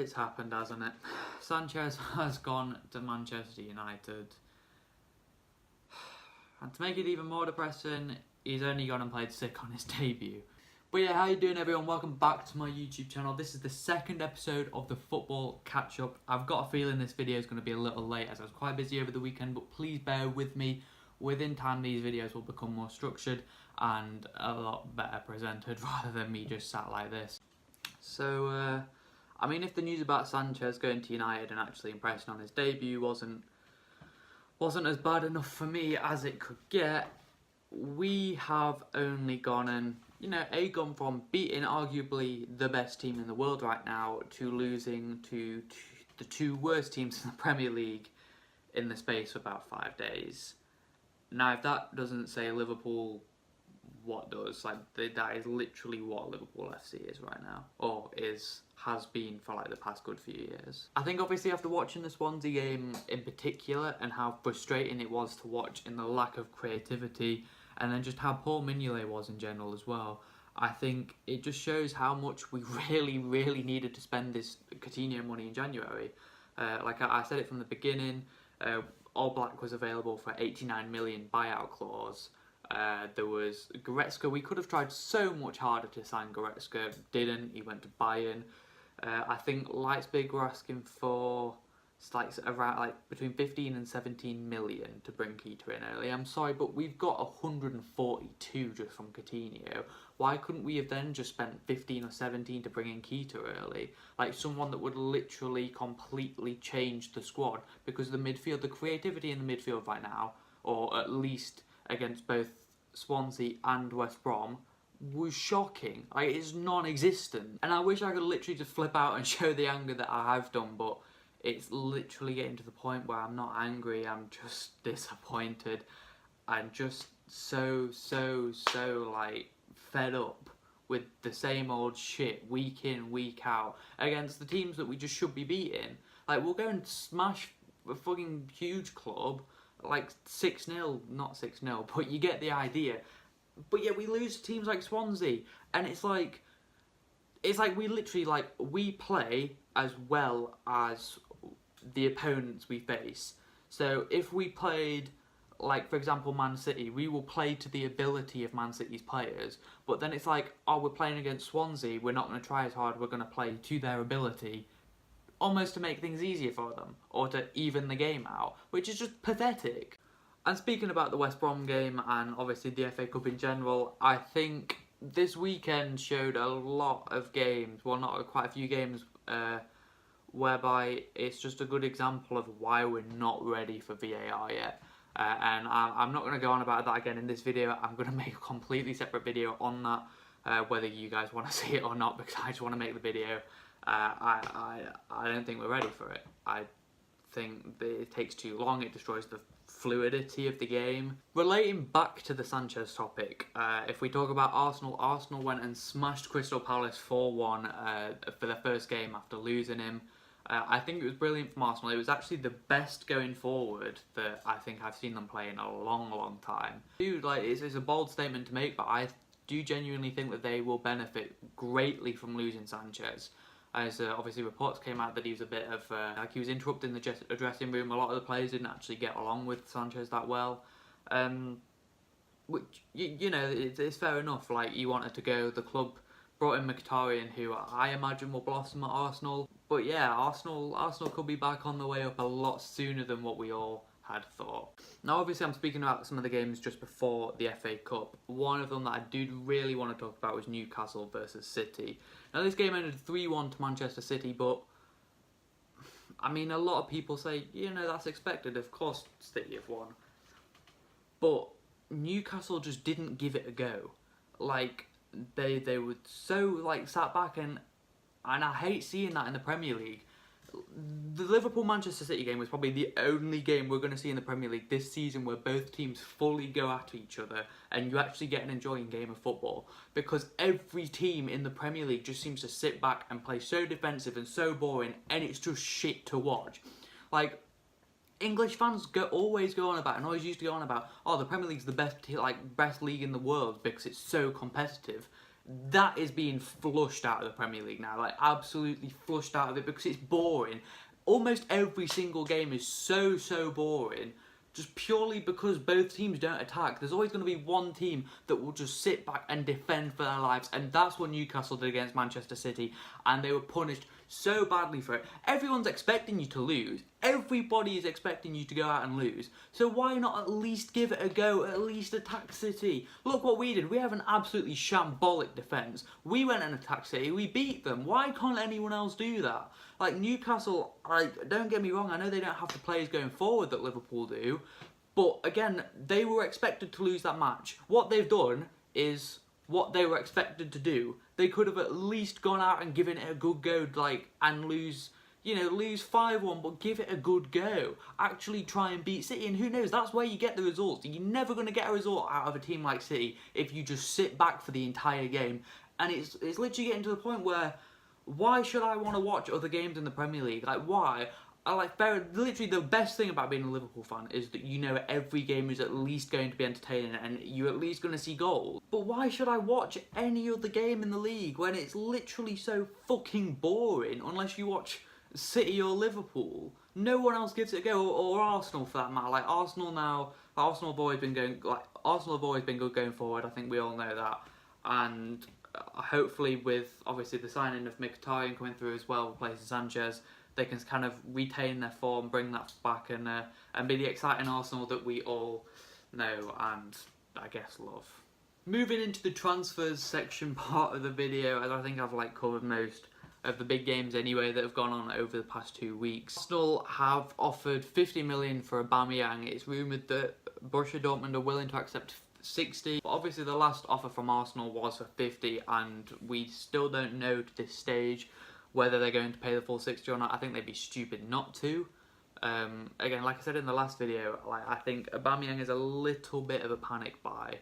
it's happened, hasn't it? Sanchez has gone to Manchester United. And to make it even more depressing, he's only gone and played sick on his debut. But yeah, how you doing everyone? Welcome back to my YouTube channel. This is the second episode of the football catch-up. I've got a feeling this video is going to be a little late as I was quite busy over the weekend, but please bear with me. Within time, these videos will become more structured and a lot better presented rather than me just sat like this. So, I mean, if the news about Sanchez going to United and actually impressing on his debut wasn't as bad enough for me as it could get, we have only gone and, gone from beating arguably the best team in the world right now to losing to the two worst teams in the Premier League in the space of about 5 days. Now, if that doesn't say Liverpool, what does? That is literally what Liverpool FC is right now, or has been for the past good few years. I think obviously after watching the Swansea game in particular and how frustrating it was to watch in the lack of creativity, and then just how poor Mignolet was in general as well, I think it just shows how much we really needed to spend this Coutinho money in January. Like I said it from the beginning, All Black was available for 89 million buyout clause. There was Goretzka. We could have tried so much harder to sign Goretzka. Didn't. He went to Bayern. I think Leipzig were asking for around between 15 and 17 million to bring Keita in early. I'm sorry, but we've got 142 just from Coutinho. Why couldn't we have then just spent 15 or 17 to bring in Keita early? Someone that would literally completely change the squad, because the creativity in the midfield right now, or at least against both Swansea and West Brom, was shocking. It's non-existent. And I wish I could literally just flip out and show the anger that I have done, but it's literally getting to the point where I'm not angry, I'm just disappointed. I'm just so fed up with the same old shit week in, week out against the teams that we just should be beating. We'll go and smash a fucking huge club 6-0, not 6-0, but you get the idea. But yeah, we lose to teams like Swansea, and it's like we literally we play as well as the opponents we face. So if we played for example Man City, we will play to the ability of Man City's players, but then it's we're playing against Swansea, we're not going to try as hard, we're going to play to their ability, almost to make things easier for them, or to even the game out, which is just pathetic. And speaking about the West Brom game, and obviously the FA Cup in general, I think this weekend showed a lot of games, well not quite a few games, whereby it's just a good example of why we're not ready for VAR yet. And I'm not going to go on about that again in this video. I'm going to make a completely separate video on that, whether you guys want to see it or not, because I just want to make the video. I don't think we're ready for it. I think that it takes too long, it destroys the fluidity of the game. Relating back to the Sanchez topic, if we talk about Arsenal went and smashed Crystal Palace 4-1 for their first game after losing him. I think it was brilliant from Arsenal. It was actually the best going forward that I think I've seen them play in a long time. Dude, it's a bold statement to make, but I do genuinely think that they will benefit greatly from losing Sanchez. As obviously reports came out that he was a bit of he was interrupting the dressing room. A lot of the players didn't actually get along with Sanchez that well, which it's fair enough. He wanted to go. The club brought in Mkhitaryan, who I imagine will blossom at Arsenal. But yeah, Arsenal could be back on the way up a lot sooner than what we all had thought. Now obviously I'm speaking about some of the games just before the FA Cup. One of them that I do really want to talk about was Newcastle versus City. Now this game ended 3-1 to Manchester City, but I mean a lot of people say, that's expected, of course City have won. But Newcastle just didn't give it a go. They were so sat back, and I hate seeing that in the Premier League. The Liverpool-Manchester City game was probably the only game we're going to see in the Premier League this season where both teams fully go at each other and you actually get an enjoying game of football, because every team in the Premier League just seems to sit back and play so defensive and so boring, and it's just shit to watch. English fans always go on about, and always used to go on about, oh, the Premier League's the best league in the world because it's so competitive. that is being flushed out of the Premier League now, like absolutely flushed out of it, because it's boring. Almost every single game is so boring, just purely because both teams don't attack. There's always going to be one team that will just sit back and defend for their lives, and that's what Newcastle did against Manchester City, and they were punished so badly for it. Everyone's expecting you to lose. Everybody is expecting you to go out and lose. So why not at least give it a go? At least attack City. Look what we did. We have an absolutely shambolic defence. We went and attacked City. We beat them. Why can't anyone else do that? Like, Newcastle, like, don't get me wrong, I know they don't have the players going forward that Liverpool do, but again, they were expected to lose that match. What they've done is what they were expected to do. They could have at least gone out and given it a good go, like, and lose, you know, lose 5-1, but give it a good go. Actually try and beat City, and who knows, that's where you get the results. You're never going to get a result out of a team like City if you just sit back for the entire game. And it's literally getting to the point where, why should I want to watch other games in the Premier League? Like, why? Literally the best thing about being a Liverpool fan is that you know every game is at least going to be entertaining and you're at least going to see goals. But why should I watch any other game in the league when it's literally so fucking boring, unless you watch City or Liverpool? No one else gives it a go, or Arsenal for that matter. Like, Arsenal have always been good going forward. I think we all know that. And hopefully with, obviously, the signing of Mkhitaryan coming through as well, replacing Sanchez, they can kind of retain their form, bring that back, and be the exciting Arsenal that we all know and, I guess, love. Moving into the transfers section part of the video, as I think I've covered most of the big games anyway that have gone on over the past 2 weeks. Arsenal have offered 50 million for Aubameyang. It's rumoured that Borussia Dortmund are willing to accept 60. But obviously the last offer from Arsenal was for 50, and we still don't know to this stage whether they're going to pay the full 60 or not. I think they'd be stupid not to. Again, like I said in the last video, I think Aubameyang is a little bit of a panic buy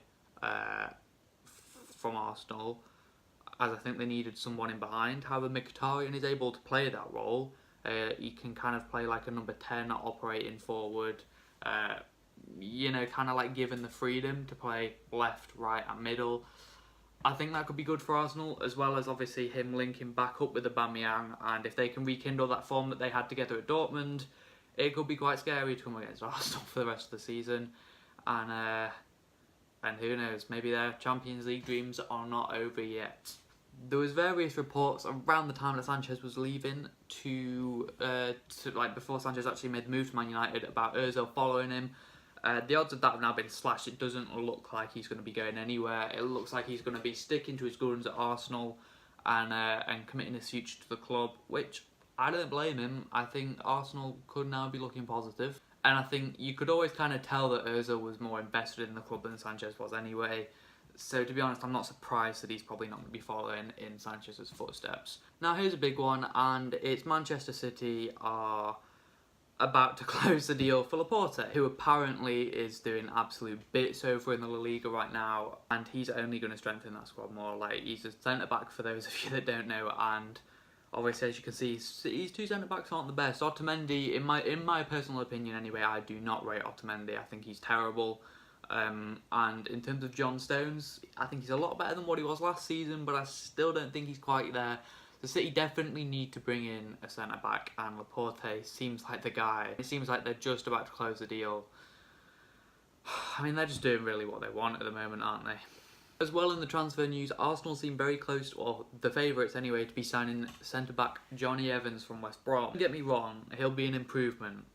from Arsenal, as I think they needed someone in behind. However, Mkhitaryan is able to play that role. He can kind of play like a number 10, operating forward, you know, kind of like given the freedom to play left, right and middle. I think that could be good for Arsenal, as well as obviously him linking back up with Aubameyang, and if they can rekindle that form that they had together at Dortmund, it could be quite scary to come against Arsenal for the rest of the season. And who knows, maybe their Champions League dreams are not over yet. There was various reports around the time that Sanchez was leaving to before Sanchez actually made the move to Man United about Ozil following him. The odds of that have now been slashed. It doesn't look like he's going to be going anywhere. It looks like he's going to be sticking to his guns at Arsenal and committing his future to the club, which I don't blame him. I think Arsenal could now be looking positive. And I think you could always kind of tell that Ozil was more invested in the club than Sanchez was anyway. So to be honest, I'm not surprised that he's probably not going to be following in Sanchez's footsteps. Now here's a big one, and it's Manchester City are about to close the deal for Laporte, who apparently is doing absolute bits over in the La Liga right now, and he's only going to strengthen that squad more. Like, he's a centre-back for those of you that don't know, and obviously, as you can see, City's two centre-backs aren't the best. Otamendi, in my personal opinion anyway, I do not rate Otamendi. I think he's terrible. And in terms of John Stones, I think he's a lot better than what he was last season, but I still don't think he's quite there. The City definitely need to bring in a centre-back, and Laporte seems like the guy. It seems like they're just about to close the deal. I mean, they're just doing really what they want at the moment, aren't they? As well, in the transfer news, Arsenal seem very close, or the favourites anyway, to be signing centre-back Johnny Evans from West Brom. Don't get me wrong, he'll be an improvement,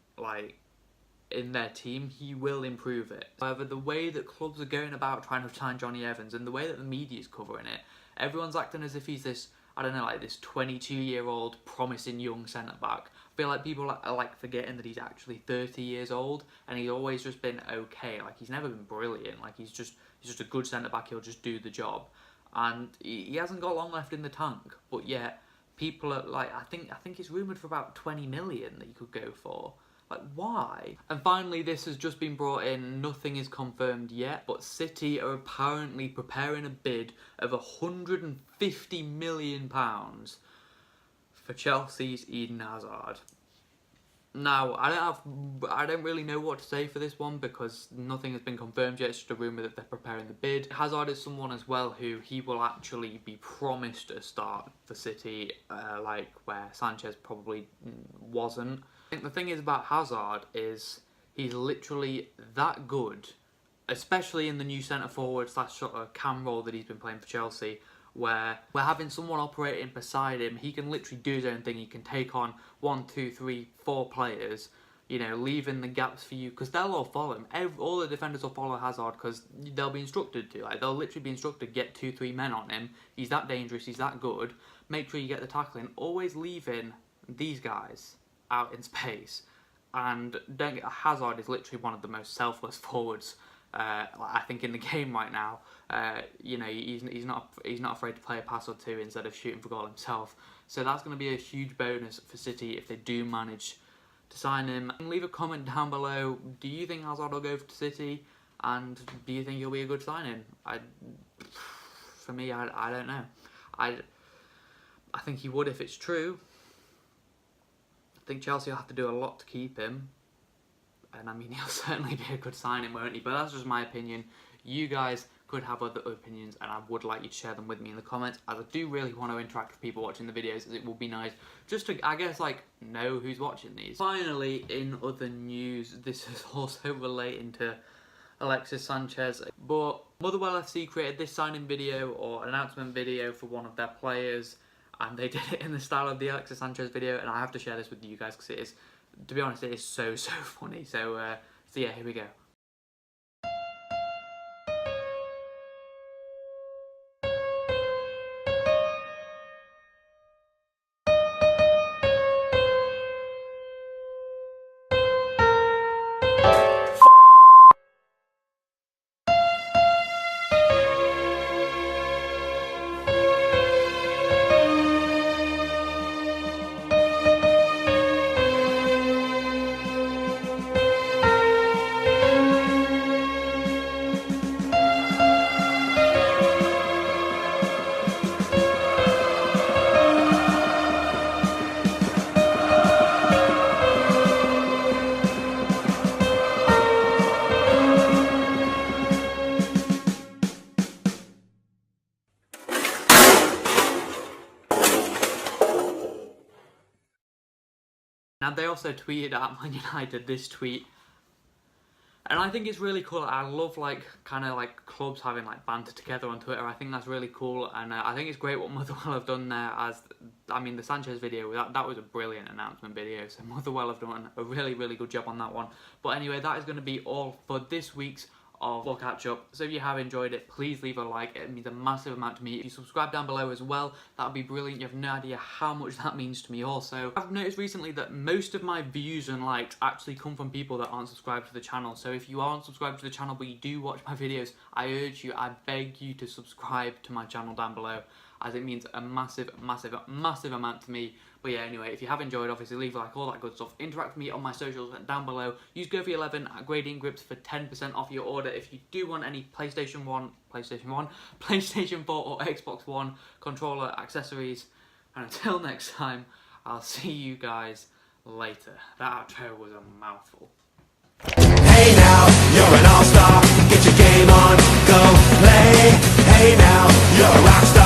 in their team. He will improve it. However, the way that clubs are going about trying to sign Johnny Evans, and the way that the media's covering it, everyone's acting as if he's this, I don't know, this 22-year-old promising young centre-back. I feel like people are forgetting that he's actually 30 years old, and he's always just been okay. He's never been brilliant. He's just a good centre-back. He'll just do the job. And he hasn't got long left in the tank, but yet people are I think it's rumoured for about 20 million that you could go for. Why? And finally, this has just been brought in. Nothing is confirmed yet, but City are apparently preparing a bid of £150 million for Chelsea's Eden Hazard. Now, I don't really know what to say for this one because nothing has been confirmed yet. It's just a rumour that they're preparing the bid. Hazard is someone as well who he will actually be promised a start for City, like where Sanchez probably wasn't. I think the thing is about Hazard is he's literally that good, especially in the new centre-forward / sort of cam role that he's been playing for Chelsea, where we're having someone operating beside him. He can literally do his own thing. He can take on 1, 2, 3, 4 players, you know, leaving the gaps for you, because they'll all follow him. All the defenders will follow Hazard because they'll be instructed to. Like, they'll literally be instructed, get 2, 3 men on him. He's that dangerous, he's that good. Make sure you get the tackling. Always leaving these guys out in space. And don't get, Hazard is literally one of the most selfless forwards I think in the game right now. You know, he's not afraid to play a pass or two instead of shooting for goal himself. So that's going to be a huge bonus for City if they do manage to sign him. And leave a comment down below. Do you think Hazard will go to City? And do you think he'll be a good signing? For me, I don't know. I think he would if it's true. I think Chelsea will have to do a lot to keep him. And I mean, he'll certainly be a good signing, won't he? But that's just my opinion. You guys could have other opinions, and I would like you to share them with me in the comments, as I do really want to interact with people watching the videos, as it will be nice just to, I guess, like, know who's watching these. Finally, in other news, this is also relating to Alexis Sanchez, but Motherwell FC created this signing video or announcement video for one of their players, and they did it in the style of the Alexis Sanchez video, and I have to share this with you guys because it is, to be honest, it is so funny. So yeah, here we go. Now, they also tweeted at Man United this tweet, and I think it's really cool. I love, like, kind of like clubs having like banter together on Twitter. I think that's really cool, and I think it's great what Motherwell have done there. As I mean, the Sanchez video, that was a brilliant announcement video. So Motherwell have done a really good job on that one. But anyway, that is going to be all for this week's of Catch Up. So if you have enjoyed it, please leave a like. It means a massive amount to me. If you subscribe down below as well, that would be brilliant. You have no idea how much that means to me also. I've noticed recently that most of my views and likes actually come from people that aren't subscribed to the channel. So if you aren't subscribed to the channel but you do watch my videos, I urge you, I beg you to subscribe to my channel down below, as it means a massive amount to me. But yeah, anyway, if you have enjoyed, obviously leave a like, all that good stuff. Interact with me on my socials down below. Use GoFy11 at Gradient Grips for 10% off your order if you do want any PlayStation 4 or Xbox One controller accessories. And until next time, I'll see you guys later. That outro was a mouthful. Hey now, you're an all-star. Get your game on, go play. Hey now, you're a rock star.